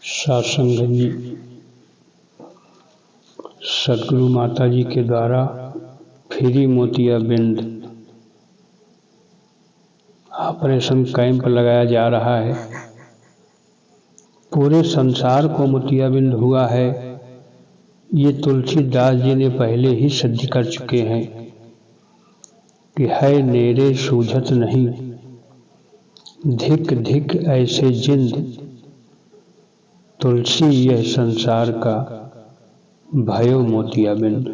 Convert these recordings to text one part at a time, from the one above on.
सत्संग जी सदगुरु माता जी के द्वारा फ्री मोतियाबिंद ऑपरेशन कैंप लगाया जा रहा है। पूरे संसार को मोतियाबिंद हुआ है, ये तुलसीदास जी ने पहले ही सिद्ध कर चुके हैं कि है नेरे सूझत नहीं, धिक धिक ऐसे जिंद, तुलसी यह संसार का भयो मोतियाबिंद।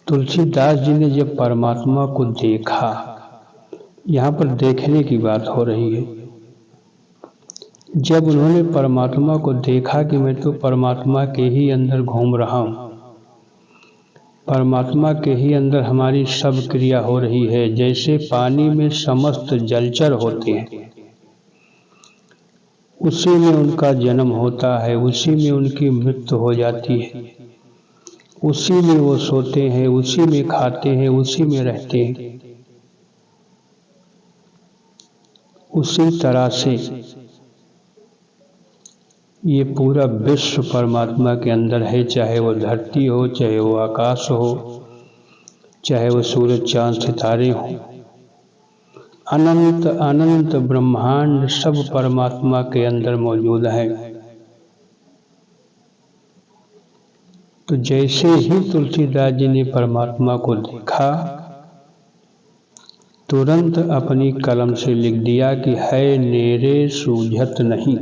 तुलसीदास जी ने जब परमात्मा को देखा, यहाँ पर देखने की बात हो रही है, जब उन्होंने परमात्मा को देखा कि मैं तो परमात्मा के ही अंदर घूम रहा हूँ, परमात्मा के ही अंदर हमारी सब क्रिया हो रही है। जैसे पानी में समस्त जलचर होते हैं, उसी में उनका जन्म होता है, उसी में उनकी मृत्यु हो जाती है, उसी में वो सोते हैं, उसी में खाते हैं, उसी में रहते हैं। उसी तरह से ये पूरा विश्व परमात्मा के अंदर है, चाहे वो धरती हो, चाहे वो आकाश हो, चाहे वो सूरज चांद सितारे हो, अनंत अनंत ब्रह्मांड सब परमात्मा के अंदर मौजूद है। तो जैसे ही तुलसीदास जी ने परमात्मा को देखा, तुरंत अपनी कलम से लिख दिया कि है नेरे सूझत नहीं,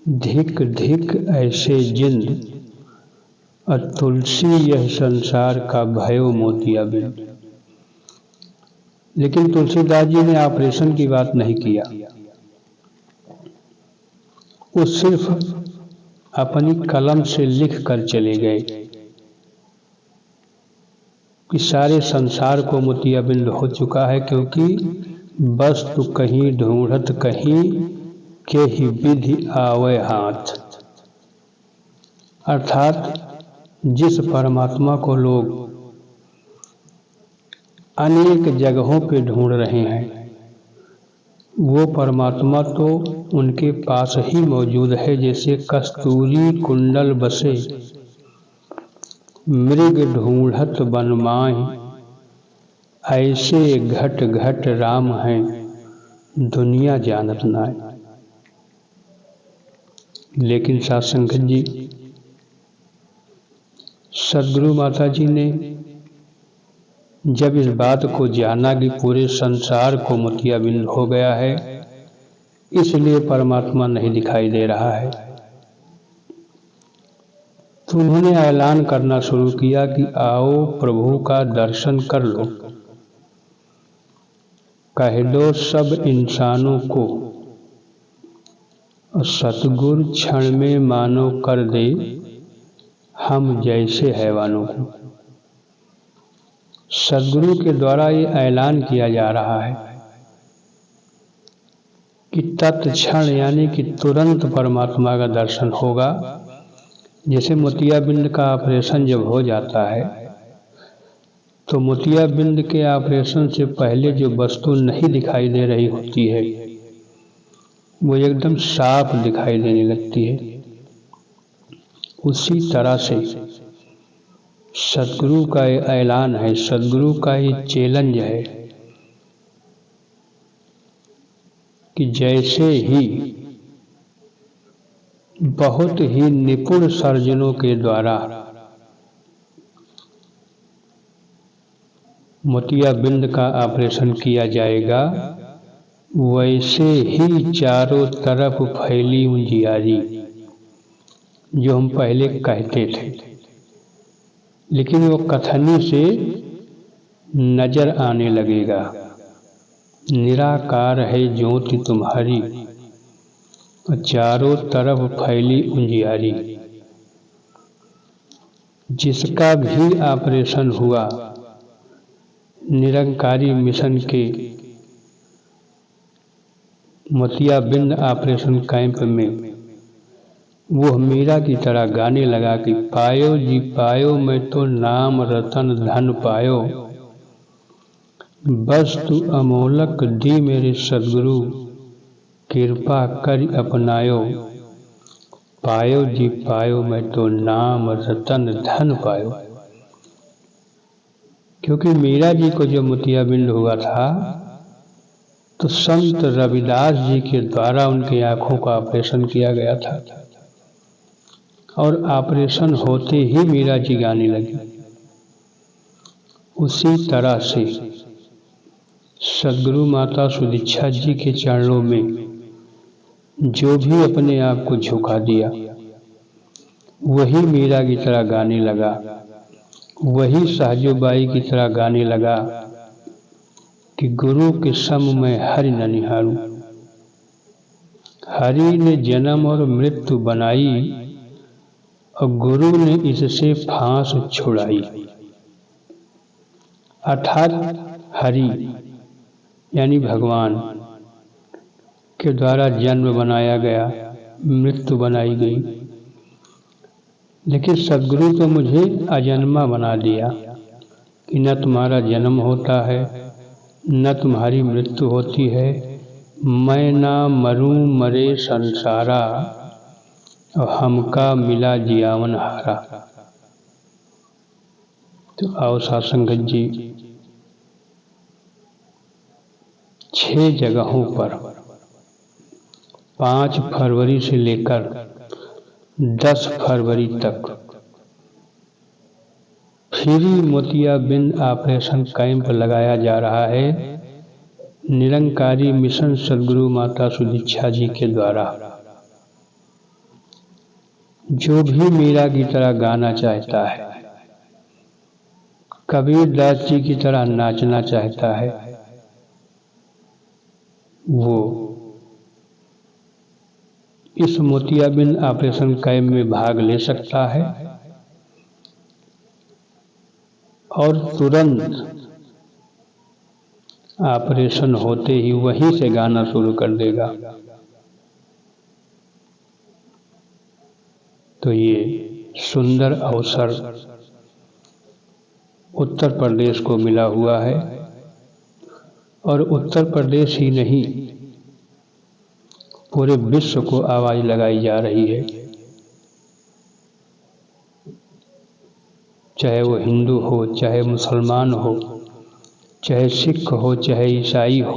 धिक धिक ऐसे जिंद, और तुलसी यह संसार का भयो मोतियाबिंद। लेकिन तुलसीदास जी ने ऑपरेशन की बात नहीं किया, वो सिर्फ अपनी कलम से लिख कर चले गए कि सारे संसार को मोतियाबिंद हो चुका है, क्योंकि वस्तु कहीं ढूंढत कहीं के ही विधि आवे हाथ। अर्थात जिस परमात्मा को लोग अनेक जगहों पे ढूंढ रहे हैं, वो परमात्मा तो उनके पास ही मौजूद है। जैसे कस्तूरी कुंडल बसे, मृग ढूंढत बन माहि, ऐसे घट घट राम हैं, दुनिया जानत नाय। लेकिन सत्संग जी सदगुरु माता जी ने जब इस बात को जाना कि पूरे संसार को मोतियाबिंद हो गया है, इसलिए परमात्मा नहीं दिखाई दे रहा है, तो उन्होंने ऐलान करना शुरू किया कि आओ प्रभु का दर्शन कर लो, कह दो सब इंसानों को, सतगुरु क्षण में मानो कर दे हम जैसे हैवानों को। सदगुरु के द्वारा ये ऐलान किया जा रहा है कि तत्क्षण यानी कि तुरंत परमात्मा का दर्शन होगा। जैसे मोतियाबिंद का ऑपरेशन जब हो जाता है, तो मोतियाबिंद के ऑपरेशन से पहले जो वस्तु नहीं दिखाई दे रही होती है, वो एकदम साफ दिखाई देने लगती है। उसी तरह से सदगुरु का ये ऐलान है, सदगुरु का ये चैलेंज है कि जैसे ही बहुत ही निपुण सर्जनों के द्वारा मोतियाबिंद का ऑपरेशन किया जाएगा, वैसे ही चारों तरफ फैली उजियारी, जो हम पहले कहते थे, लेकिन वो कथनी से नजर आने लगेगा। निराकार है ज्योति तुम्हारी, चारों तरफ फैली उजियारी। जिसका भी ऑपरेशन हुआ निरंकारी मिशन के मोतियाबिंद ऑपरेशन कैंप में, वो मीरा की तरह गाने लगा कि पायो जी पायो मैं तो नाम रतन धन पायो, वस्तु अमोलक दी मेरे सदगुरु, कृपा कर अपनायो पायो जी पायो मैं तो नाम रतन धन पायो। क्योंकि मीरा जी को जो मोतियाबिंद हुआ था तो संत रविदास जी के द्वारा उनकी आंखों का ऑपरेशन किया गया था और ऑपरेशन होते ही मीरा जी गाने लगी। उसी तरह से सद्गुरु माता सुदीक्षा जी के चरणों में जो भी अपने आप को झुका दिया वही मीरा की तरह गाने लगा, वही सहजोबाई की तरह गाने लगा कि गुरु के सम में हरि न निहारूं। हरि ने जन्म और मृत्यु बनाई और गुरु ने इससे फांस छुड़ाई। अर्थात हरि यानी भगवान के द्वारा जन्म बनाया गया, मृत्यु बनाई गई, लेकिन सद्गुरु तो मुझे अजन्मा बना दिया कि न तुम्हारा जन्म होता है न तुम्हारी मृत्यु होती है। मैं ना मरूं मरे संसारा और हमका मिला जियावन हारा। तो आओ सासंगत जी 6 जगहों पर 5 फरवरी से लेकर 10 फरवरी तक फ्री मोतियाबिंद ऑपरेशन कैंप लगाया जा रहा है निरंकारी मिशन सद्गुरु माता सुदीक्षा जी के द्वारा। जो भी मीरा की तरह गाना चाहता है, कबीर दास जी की तरह नाचना चाहता है, वो इस मोतियाबिंद ऑपरेशन कैंप में भाग ले सकता है और तुरंत ऑपरेशन होते ही वहीं से गाना शुरू कर देगा। तो ये सुंदर अवसर उत्तर प्रदेश को मिला हुआ है और उत्तर प्रदेश ही नहीं पूरे विश्व को आवाज लगाई जा रही है। चाहे वो हिंदू हो, चाहे मुसलमान हो, चाहे सिख हो, चाहे ईसाई हो,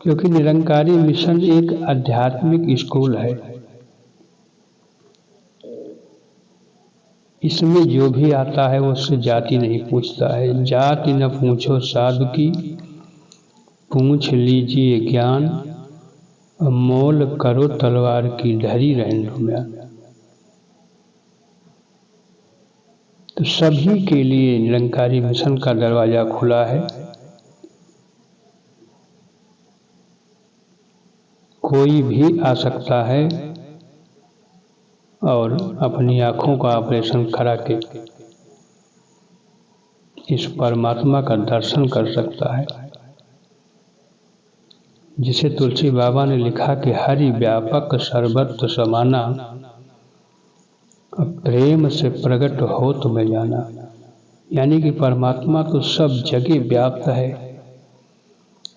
क्योंकि निरंकारी मिशन एक आध्यात्मिक स्कूल है। इसमें जो भी आता है वो उससे जाति नहीं पूछता है। जाति न पूछो साधु की, पूछ लीजिए ज्ञान, मोल करो तलवार की धरी रहने में। तो सभी के लिए निरंकारी मिशन का दरवाजा खुला है। कोई भी आ सकता है और अपनी आंखों का ऑपरेशन करा के इस परमात्मा का दर्शन कर सकता है। जिसे तुलसी बाबा ने लिखा कि हरि व्यापक सर्वत्र समाना, प्रेम से प्रकट हो तो मैं जाना। यानी कि परमात्मा तो सब जगह व्याप्त है।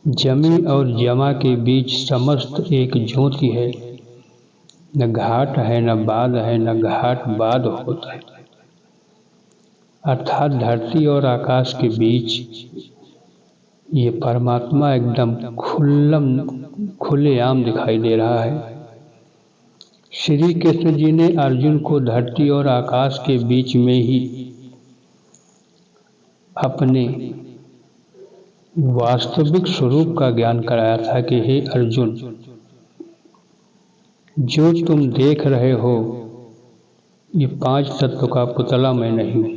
जमी और जमा के बीच समस्त एक ज्योति है। न घाट है, न बाद है, न घाट बाद होता है। अर्थात धरती और आकाश के बीच ये परमात्मा एकदम खुलेआम दिखाई दे रहा है। श्री कृष्ण जी ने अर्जुन को धरती और आकाश के बीच में ही अपने वास्तविक स्वरूप का ज्ञान कराया था कि हे अर्जुन, जो तुम देख रहे हो ये 5 तत्व का पुतला मैं नहीं हूं।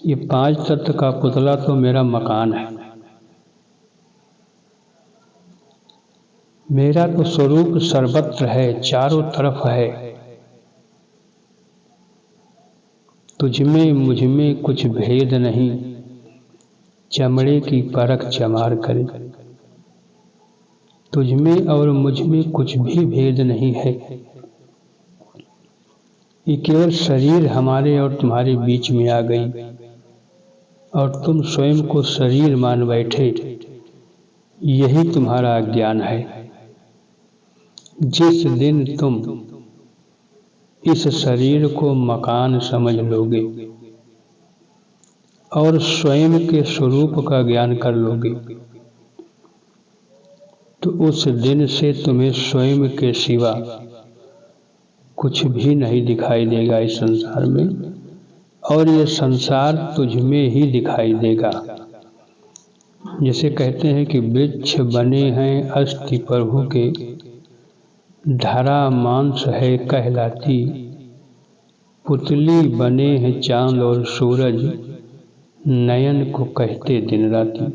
ये 5 तत्व का पुतला तो मेरा मकान है। मेरा तो स्वरूप सर्वत्र है, चारों तरफ है। तुझमें मुझमें कुछ भेद नहीं, चमड़े की परख चमार करे। तुझमें और मुझमें कुछ भी भेद नहीं है। ये केवल शरीर हमारे और तुम्हारे बीच में आ गई और तुम स्वयं को शरीर मान बैठे। यही तुम्हारा अज्ञान है। जिस दिन तुम इस शरीर को मकान समझ लोगे और स्वयं के स्वरूप का ज्ञान कर लोगे, तो उस दिन से तुम्हें स्वयं के सिवा कुछ भी नहीं दिखाई देगा इस संसार में, और ये संसार तुझ में ही दिखाई देगा। जैसे कहते हैं कि वृक्ष बने हैं अस्थि प्रभु के, धरा मांस है कहलाती, पुतली बने हैं चांद और सूरज, नयन को कहते दिन राती।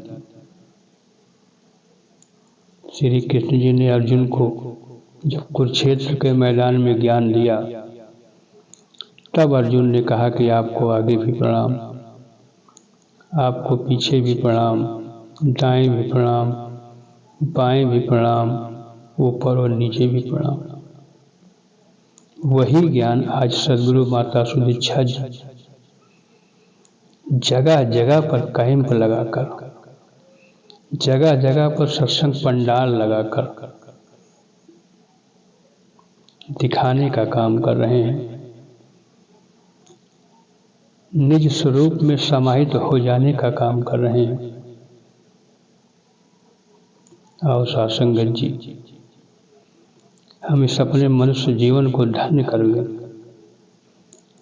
श्री कृष्ण जी ने अर्जुन को जब कुरुक्षेत्र के मैदान में ज्ञान दिया, तब अर्जुन ने कहा कि आपको आगे भी प्रणाम, आपको पीछे भी प्रणाम, दाएं भी प्रणाम, बाएं भी प्रणाम, ऊपर और नीचे भी प्रणाम। वही ज्ञान आज सद्गुरु माता सुदीक्षा जी जगह जगह पर कैंप लगाकर, जगह जगह पर सत्संग पंडाल लगाकर दिखाने का काम कर रहे हैं। निज स्वरूप में समाहित हो जाने का काम कर रहे हैं। और सासंगत जी, हम इस अपने मनुष्य जीवन को धन्य कर लें,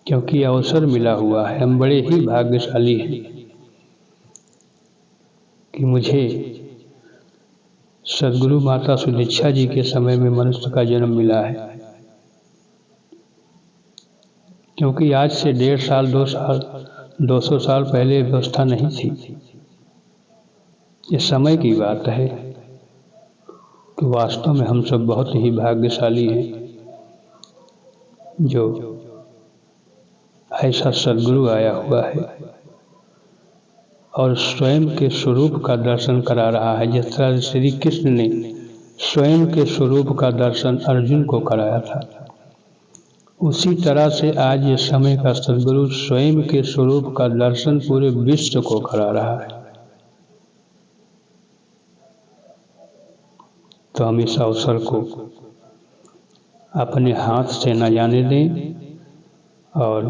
क्योंकि अवसर मिला हुआ है। हम बड़े ही भाग्यशाली हैं कि मुझे सद्गुरु माता सुदीक्षा जी के समय में मनुष्य का जन्म मिला है। क्योंकि आज से 1.5 साल 2 साल 200 साल पहले व्यवस्था नहीं थी। ये समय की बात है कि वास्तव में हम सब बहुत ही भाग्यशाली हैं जो ऐसा सद्गुरु आया हुआ है और स्वयं के स्वरूप का दर्शन करा रहा है। जिस तरह श्री कृष्ण ने स्वयं के स्वरूप का दर्शन अर्जुन को कराया था, उसी तरह से आज ये समय का सद्गुरु स्वयं के स्वरूप का दर्शन पूरे विश्व को करा रहा है। तो हम इस अवसर को अपने हाथ से न जाने दें और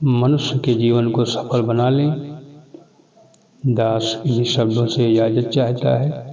मनुष्य के जीवन को सफल बना लें। दास इन्हीं शब्दों से इजाज़त चाहता है।